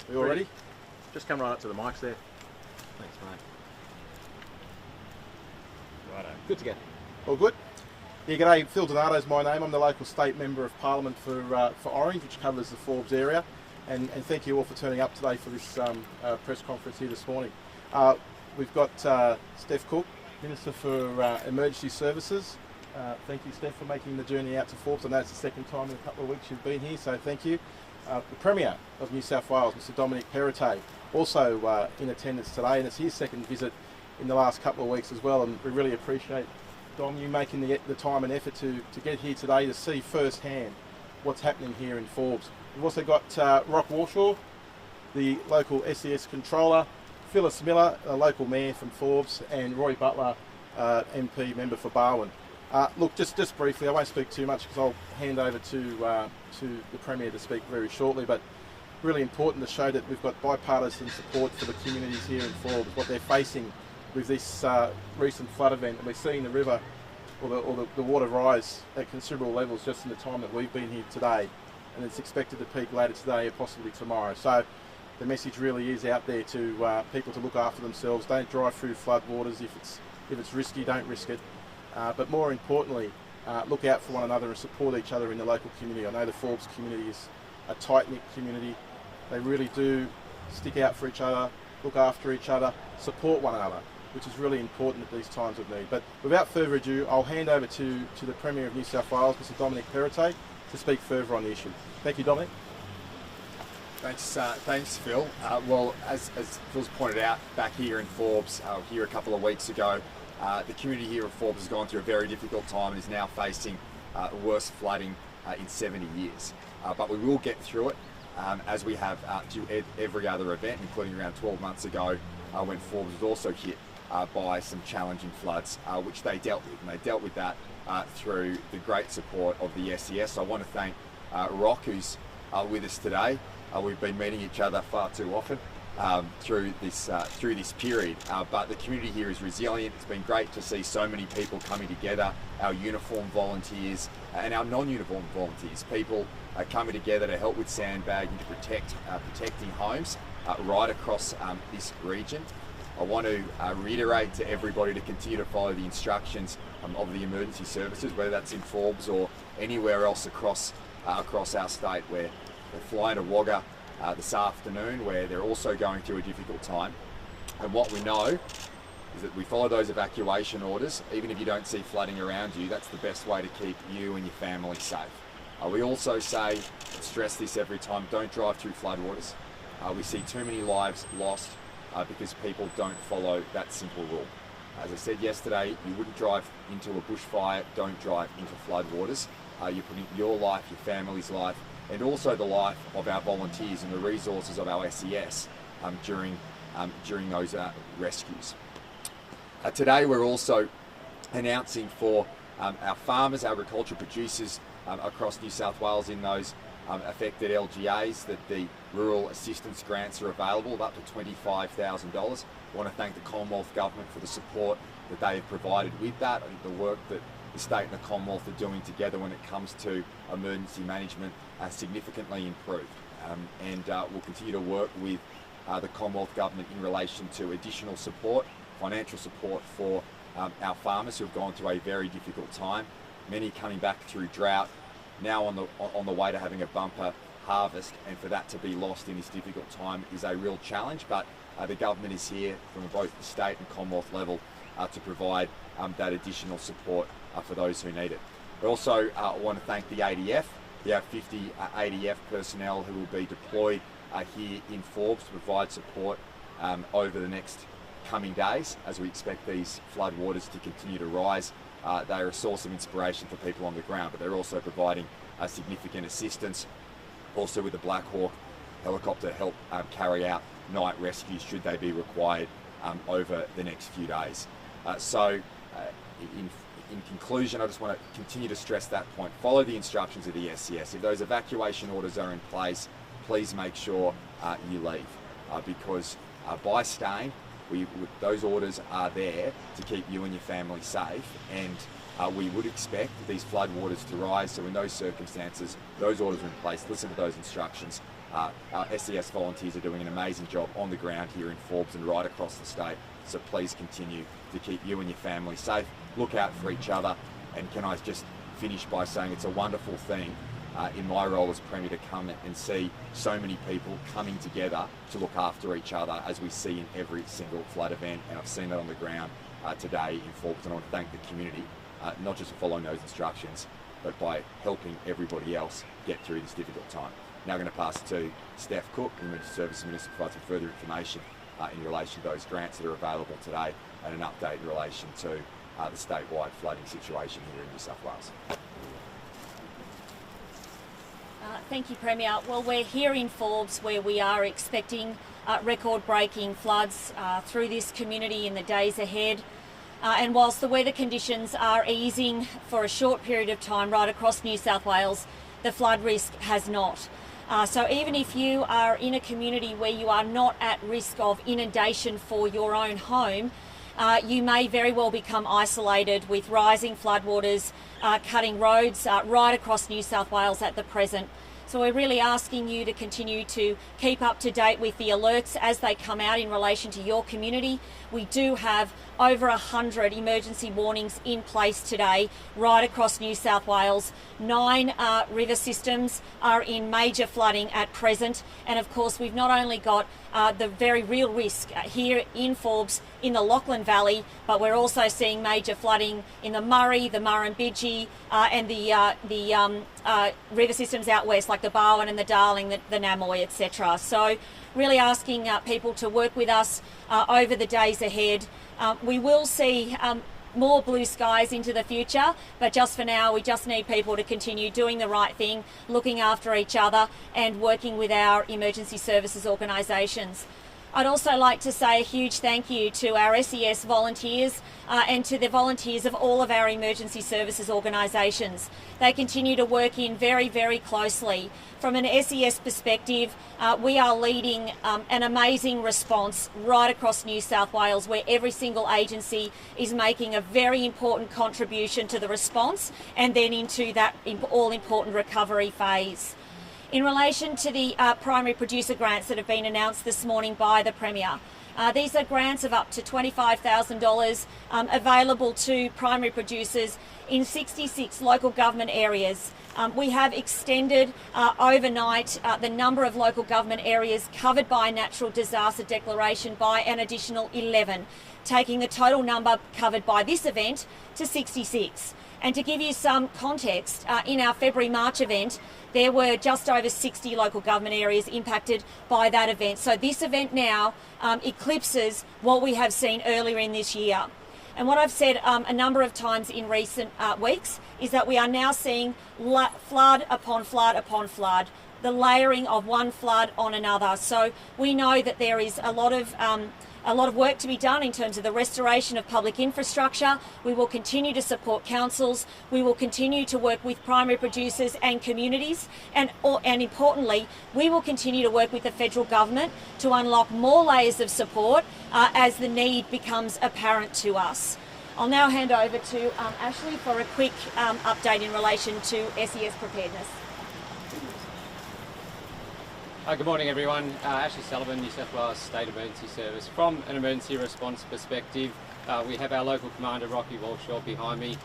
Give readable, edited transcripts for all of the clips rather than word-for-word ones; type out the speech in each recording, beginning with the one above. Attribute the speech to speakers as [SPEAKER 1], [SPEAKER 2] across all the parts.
[SPEAKER 1] We all ready? Just come right up to the mics there.
[SPEAKER 2] Thanks, mate.
[SPEAKER 1] Righto. Good to go. All good? Yeah, g'day. Phil Donato's my name. I'm the local state member of Parliament for Orange, which covers the Forbes area. And thank you all for turning up today for this press conference here this morning. We've got Steph Cook, Minister for Emergency Services. Thank you, Steph, for making the journey out to Forbes. I know it's the second time in a couple of weeks you've been here, so thank you. The Premier of New South Wales, Mr Dominic Perrottet, also in attendance today, and it's his second visit in the last couple of weeks as well, and we really appreciate, Dom, you making the time and effort to get here today to see firsthand what's happening here in Forbes. We've also got Rock Warshaw, the local SES controller, Phyllis Miller, a local mayor from Forbes, and Roy Butler, MP, member for Barwon. Look, just briefly, I won't speak too much because I'll hand over to the Premier to speak very shortly, but really important to show that we've got bipartisan support for the communities here in Forbes, what they're facing with this recent flood event. And we're seeing the river or the water rise at considerable levels just in the time that we've been here today, and it's expected to peak later today or possibly tomorrow. So the message really is out there to people to look after themselves. Don't drive through flood waters. If it's risky, don't risk it. But more importantly, look out for one another and support each other in the local community. I know the Forbes community is a tight-knit community. They really do stick out for each other, look after each other, support one another, which is really important at these times of need. But without further ado, I'll hand over to the Premier of New South Wales, Mr Dominic Perrottet, to speak further on the issue. Thank you, Dominic.
[SPEAKER 2] Thanks, Phil. Well, as Phil's pointed out, back here in Forbes, here a couple of weeks ago, the community here of Forbes has gone through a very difficult time and is now facing worst flooding in 70 years. But we will get through it, as we have through every other event, including around 12 months ago when Forbes was also hit by some challenging floods, which they dealt with. And they dealt with that through the great support of the SES. I want to thank Rock, who's with us today. We've been meeting each other far too often through this period, but the community here is resilient. It's been great to see so many people coming together, our uniformed volunteers and our non-uniformed volunteers, people coming together to help with sandbagging, to protecting homes right across this region. I want to reiterate to everybody to continue to follow the instructions of the emergency services, whether that's in Forbes or anywhere else across our state. We're flying to Wagga this afternoon, where they're also going through a difficult time. And what we know is that we follow those evacuation orders. Even if you don't see flooding around you, that's the best way to keep you and your family safe. We also say, stress this every time, don't drive through floodwaters. We see too many lives lost because people don't follow that simple rule. As I said yesterday, you wouldn't drive into a bushfire, don't drive into floodwaters. You're putting your life, your family's life, and also the life of our volunteers and the resources of our SES during those rescues. Today we're also announcing for our farmers, agricultural producers across New South Wales in those affected LGAs that the rural assistance grants are available of up to $25,000. I want to thank the Commonwealth Government for the support that they have provided with that. I think the work that the state and the Commonwealth are doing together when it comes to emergency management significantly improved. And we'll continue to work with the Commonwealth Government in relation to additional support, financial support for our farmers who have gone through a very difficult time, many coming back through drought, now on the way to having a bumper harvest, and for that to be lost in this difficult time is a real challenge. But the government is here from both the state and Commonwealth level to provide that additional support for those who need it. I also want to thank the ADF. We have 50 ADF personnel who will be deployed here in Forbes to provide support over the next coming days as we expect these flood waters to continue to rise. They are a source of inspiration for people on the ground, but they're also providing significant assistance, also with the Black Hawk helicopter to help carry out night rescues should they be required over the next few days. In conclusion, I just want to continue to stress that point. Follow the instructions of the SES. If those evacuation orders are in place, please make sure you leave, because by staying, those orders are there to keep you and your family safe, and We would expect these floodwaters to rise, so in those circumstances, those orders are in place. Listen to those instructions. Our SES volunteers are doing an amazing job on the ground here in Forbes and right across the state, so please continue to keep you and your family safe. Look out for each other, and can I just finish by saying it's a wonderful thing in my role as Premier to come and see so many people coming together to look after each other, as we see in every single flood event, and I've seen that on the ground today in Forbes, and I want to thank the community, not just for following those instructions, but by helping everybody else get through this difficult time. Now I'm going to pass to Steph Cook, the Emergency Services Minister, to provide some further information in relation to those grants that are available today, and an update in relation to the statewide flooding situation here in New South Wales.
[SPEAKER 3] Thank you, Premier. Well, we're here in Forbes where we are expecting record-breaking floods through this community in the days ahead. And whilst the weather conditions are easing for a short period of time right across New South Wales, the flood risk has not. So even if you are in a community where you are not at risk of inundation for your own home, you may very well become isolated with rising floodwaters cutting roads right across New South Wales at the present. So we're really asking you to continue to keep up to date with the alerts as they come out in relation to your community. We do have over 100 emergency warnings in place today right across New South Wales. 9 river systems are in major flooding at present, and of course we've not only got the very real risk here in Forbes in the Lachlan Valley, but we're also seeing major flooding in the Murray, the Murrumbidgee, and the river systems out west like the Barwon and the Darling, the Namoy, etc. So really asking people to work with us over the days ahead. We will see more blue skies into the future, but just for now we just need people to continue doing the right thing, looking after each other and working with our emergency services organisations. I'd also like to say a huge thank you to our SES volunteers and to the volunteers of all of our emergency services organisations. They continue to work in very, very closely. From an SES perspective, we are leading an amazing response right across New South Wales, where every single agency is making a very important contribution to the response and then into that all-important recovery phase. In relation to the primary producer grants that have been announced this morning by the Premier, these are grants of up to $25,000 available to primary producers in 66 local government areas. We have extended overnight the number of local government areas covered by natural disaster declaration by an additional 11, taking the total number covered by this event to 66. And to give you some context, in our February-March event, there were just over 60 local government areas impacted by that event. So this event now eclipses what we have seen earlier in this year. And what I've said a number of times in recent weeks is that we are now seeing flood upon flood upon flood, the layering of one flood on another. So we know that there is a lot of work to be done in terms of the restoration of public infrastructure. We will continue to support councils. We will continue to work with primary producers and communities. And importantly, we will continue to work with the federal government to unlock more layers of support as the need becomes apparent to us. I'll now hand over to Ashley for a quick update in relation to SES preparedness.
[SPEAKER 4] Good morning everyone, Ashley Sullivan, New South Wales State Emergency Service. From an emergency response perspective, we have our local commander Rocky Walshaw behind me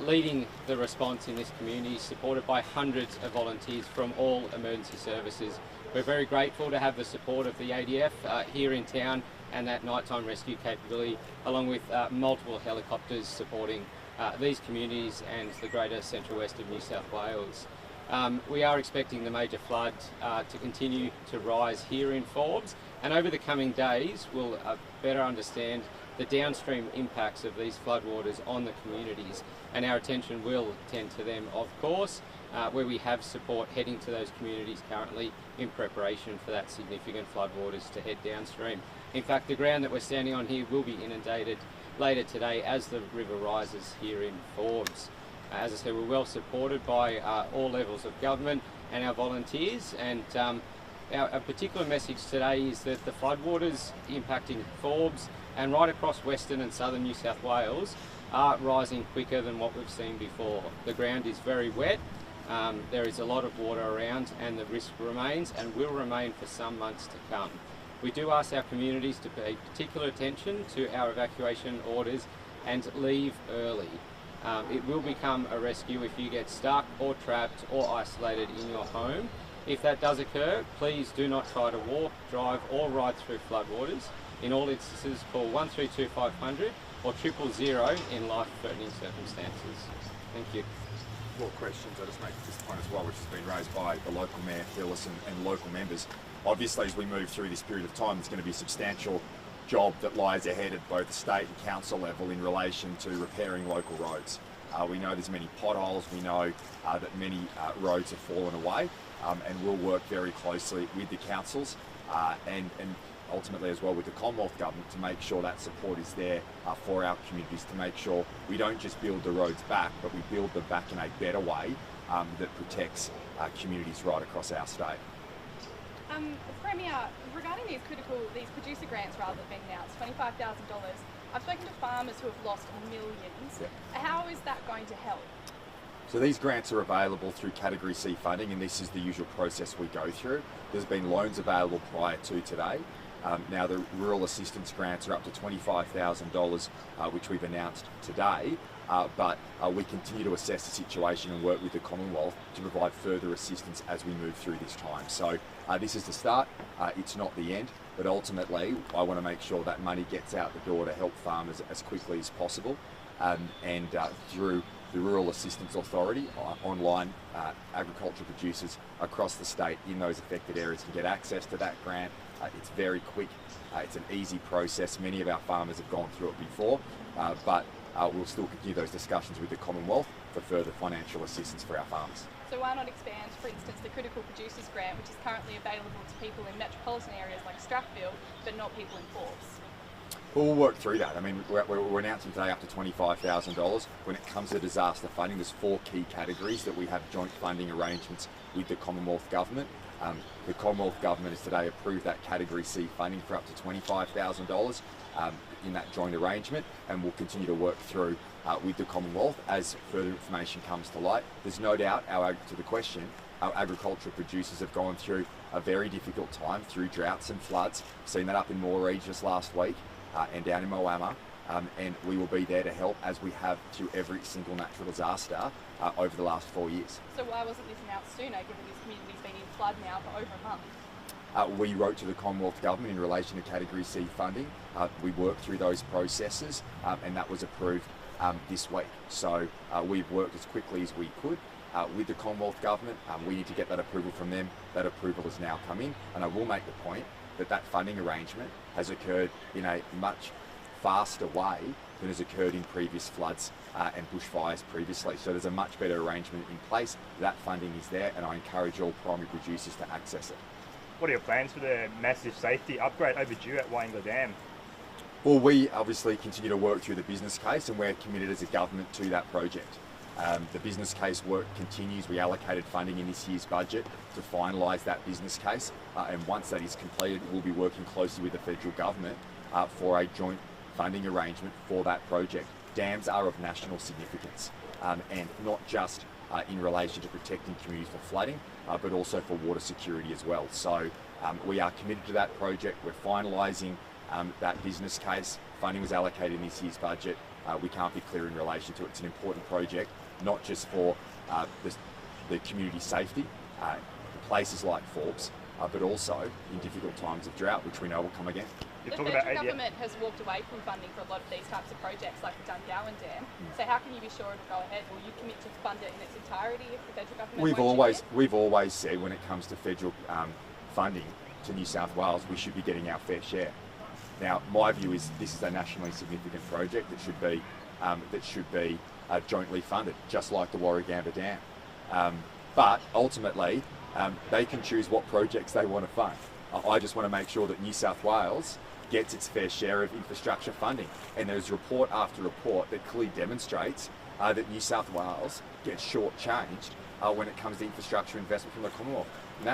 [SPEAKER 4] leading the response in this community, supported by hundreds of volunteers from all emergency services. We're very grateful to have the support of the ADF here in town and that nighttime rescue capability, along with multiple helicopters supporting these communities and the greater central west of New South Wales. We are expecting the major flood to continue to rise here in Forbes, and over the coming days we'll better understand the downstream impacts of these floodwaters on the communities, and our attention will tend to them, of course, where we have support heading to those communities currently in preparation for that significant floodwaters to head downstream. In fact, the ground that we're standing on here will be inundated later today as the river rises here in Forbes. As I said, we're well supported by all levels of government and our volunteers, and our particular message today is that the floodwaters impacting Forbes and right across Western and Southern New South Wales are rising quicker than what we've seen before. The ground is very wet, there is a lot of water around, and the risk remains and will remain for some months to come. We do ask our communities to pay particular attention to our evacuation orders and leave early. It will become a rescue if you get stuck or trapped or isolated in your home. If that does occur, please do not try to walk, drive or ride through floodwaters. In all instances, call 132 500 or 000 in life-threatening circumstances. Thank you.
[SPEAKER 2] More questions. I'll just make this point as well, which has been raised by the local Mayor Phyllis and local members. Obviously, as we move through this period of time, there's going to be a substantial job that lies ahead at both the state and council level in relation to repairing local roads. We know there's many potholes, we know that many roads have fallen away, and we'll work very closely with the councils and ultimately as well with the Commonwealth Government to make sure that support is there for our communities, to make sure we don't just build the roads back, but we build them back in a better way that protects communities right across our state.
[SPEAKER 5] Premier, regarding these producer grants rather than being announced, $25,000, I've spoken to farmers who have lost millions.
[SPEAKER 2] Yeah.
[SPEAKER 5] How is that going to help?
[SPEAKER 2] So these grants are available through Category C funding, and this is the usual process we go through. There's been loans available prior to today. Now the rural assistance grants are up to $25,000, which we've announced today, but we continue to assess the situation and work with the Commonwealth to provide further assistance as we move through this time. So this is the start, it's not the end, but ultimately I want to make sure that money gets out the door to help farmers as quickly as possible, and through the Rural Assistance Authority, online agriculture producers across the state in those affected areas can get access to that grant. It's very quick, it's an easy process. Many of our farmers have gone through it before, but we'll still continue those discussions with the Commonwealth for further financial assistance for our farmers.
[SPEAKER 5] So why not expand, for instance, the Critical Producers Grant, which is currently available to people in metropolitan areas like Strathfield, but not people in Forbes?
[SPEAKER 2] Well, we'll work through that. I mean, we're announcing today up to $25,000. When it comes to disaster funding, there's 4 key categories that we have joint funding arrangements with the Commonwealth Government. The Commonwealth Government has today approved that Category C funding for up to $25,000 in that joint arrangement, and we'll continue to work through with the Commonwealth as further information comes to light. There's no doubt, to the question, our agricultural producers have gone through a very difficult time through droughts and floods. We've seen that up in Moree just last week and down in Moama, and we will be there to help as we have through every single natural disaster over the last 4 years.
[SPEAKER 5] So why wasn't this announced sooner, given this community's been in flood now for over a month?
[SPEAKER 2] We wrote to the Commonwealth Government in relation to Category C funding. We worked through those processes, and that was approved this week. So we've worked as quickly as we could with the Commonwealth Government. We need to get that approval from them. That approval has now come in, and I will make the point that that funding arrangement has occurred in a much faster way than has occurred in previous floods and bushfires previously. So there's a much better arrangement in place. That funding is there, and I encourage all primary producers to access it.
[SPEAKER 6] What are your plans for the massive safety upgrade overdue at Wangler Dam?
[SPEAKER 2] Well, we obviously continue to work through the business case, and we're committed as a government to that project. The business case work continues. We allocated funding in this year's budget to finalise that business case, and once that is completed, we'll be working closely with the federal government for a joint funding arrangement for that project. Dams are of national significance, and not just in relation to protecting communities for flooding, but also for water security as well. So we are committed to that project. We're finalising that business case. Funding was allocated in this year's budget. We can't be clear in relation to it. It's an important project, not just for the community safety, places like Forbes, but also in difficult times of drought, which we know will come again.
[SPEAKER 5] The federal government has walked away from funding for a lot of these types of projects, like the Dungowan Dam. So how can you be sure it'll go ahead? Will you commit to fund it in its entirety if the federal government
[SPEAKER 2] We've always said when it comes to federal funding to New South Wales, we should be getting our fair share. Now, my view is this is a nationally significant project that should be jointly funded, just like the Warragamba Dam. But ultimately, they can choose what projects they want to fund. I just want to make sure that New South Wales gets its fair share of infrastructure funding. And there's report after report that clearly demonstrates that New South Wales gets shortchanged when it comes to infrastructure investment from the Commonwealth. And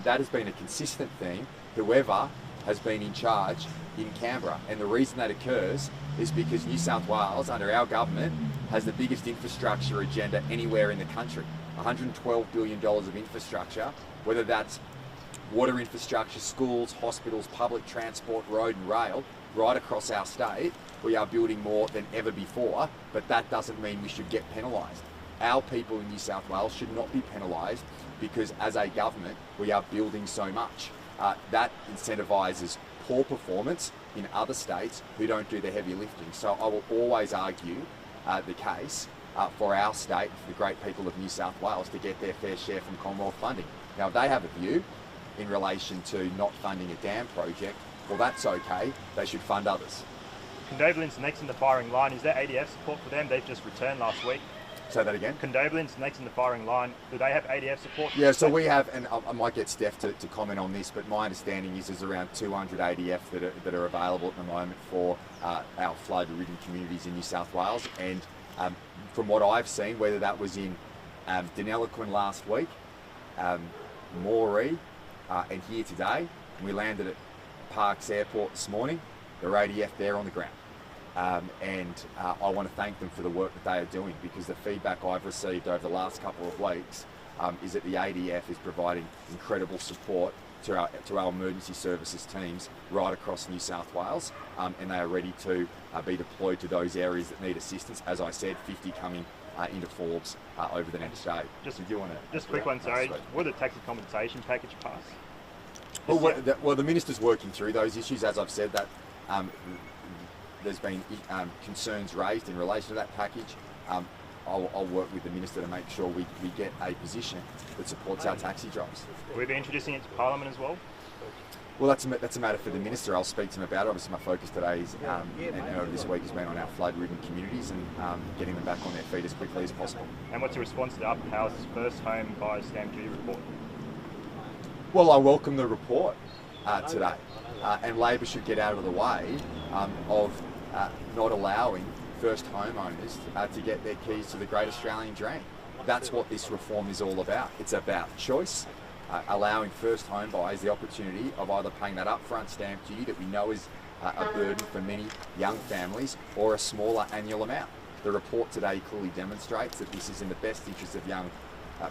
[SPEAKER 2] that has been a consistent thing. Whoever has been in charge in Canberra. And the reason that occurs is because New South Wales, under our government, has the biggest infrastructure agenda anywhere in the country. $112 billion of infrastructure, whether that's water infrastructure, schools, hospitals, public transport, road and rail, right across our state. We are building more than ever before, but that doesn't mean we should get penalised. Our people in New South Wales should not be penalised because as a government, we are building so much. That incentivises poor performance in other states who don't do the heavy lifting. So I will always argue the case for our state, for the great people of New South Wales to get their fair share from Commonwealth funding. Now, if they have a view in relation to not funding a dam project, well, that's okay. They should fund others.
[SPEAKER 6] Condobolins next in the firing line. Is there ADF support for them? They've just returned last week.
[SPEAKER 2] Say that again?
[SPEAKER 6] Condobolins next in the firing line. Do they have ADF support?
[SPEAKER 2] Yeah, so we have, and I might get Steph to comment on this, but my understanding is there's around 200 ADF that are available at the moment for our flood-ridden communities in New South Wales. And from what I've seen, whether that was in Deniliquin last week, Moree, and here today, we landed at Parkes Airport this morning. There are ADF there on the ground. And I want to thank them for the work that they are doing, because the feedback I've received over the last couple of weeks is that the ADF is providing incredible support to our emergency services teams right across New South Wales, and they are ready to be deployed to those areas that need assistance. As I said, 50 coming into Forbes over the next day.
[SPEAKER 6] Just a quick one, sorry. Will the taxi compensation package pass?
[SPEAKER 2] Well, the minister's working through those issues. As I've said, that there's been concerns raised in relation to that package. I'll work with the minister to make sure we get a position that supports our taxi drivers.
[SPEAKER 6] Will we be introducing it to Parliament as well?
[SPEAKER 2] Well, that's a matter for the minister. I'll speak to him about it. Obviously, my focus today is, and over this week has been on our flood-ridden communities and getting them back on their feet as quickly as possible.
[SPEAKER 6] And what's your response to the Upper House's first home buyer stamp duty report?
[SPEAKER 2] Well, I welcome the report today, and Labor should get out of the way of not allowing first homeowners to get their keys to the great Australian dream. That's what this reform is all about. It's about choice, allowing first home buyers the opportunity of either paying that upfront stamp duty that we know is a burden for many young families, or a smaller annual amount. The report today clearly demonstrates that this is in the best interest of young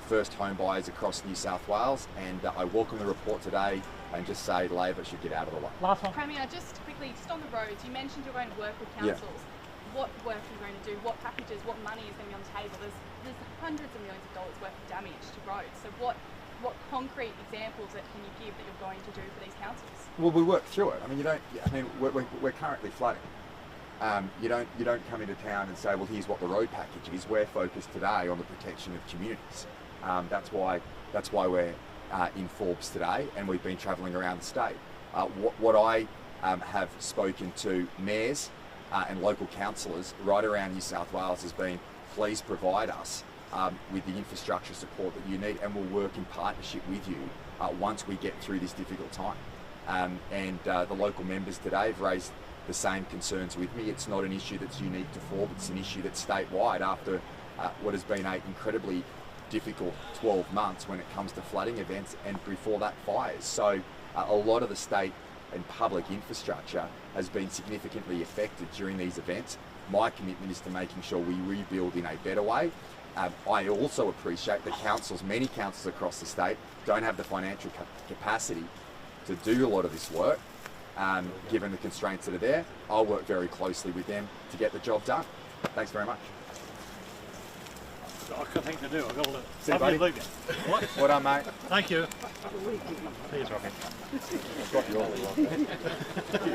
[SPEAKER 2] first home buyers across New South Wales, and I welcome the report today and just say Labor should get out of the way.
[SPEAKER 5] Last one. Premier, just quickly, just on the roads, you mentioned you're going to work with councils. Yeah. What work are you going to do? What packages, what money is going to be on the table? There's hundreds of millions of dollars worth of damage to roads. So what concrete examples can you give that you're going to do for these councils? Well,
[SPEAKER 2] we work through it. I mean, we're currently flooding. You don't come into town and say, well, here's what the road package is. We're focused today on the protection of communities. That's why we're in Forbes today, and we've been travelling around the state. What I have spoken to mayors and local councillors right around New South Wales has been, please provide us with the infrastructure support that you need, and we'll work in partnership with you once we get through this difficult time. And the local members today have raised the same concerns with me. It's not an issue that's unique to Forbes, it's an issue that's statewide after what has been an incredibly difficult 12 months when it comes to flooding events, and before that, fires. So a lot of the state and public infrastructure has been significantly affected during these events. My commitment is to making sure we rebuild in a better way. I also appreciate that many councils across the state don't have the financial capacity to do a lot of this work. Given the constraints that are there, I'll work very closely with them to get the job done. Thanks very much.
[SPEAKER 7] I've got a thing to do. I've got to
[SPEAKER 2] see you, buddy.
[SPEAKER 7] What?
[SPEAKER 2] What up, mate?
[SPEAKER 7] Thank you.
[SPEAKER 6] Cheers, Rocky.
[SPEAKER 2] I've got yours.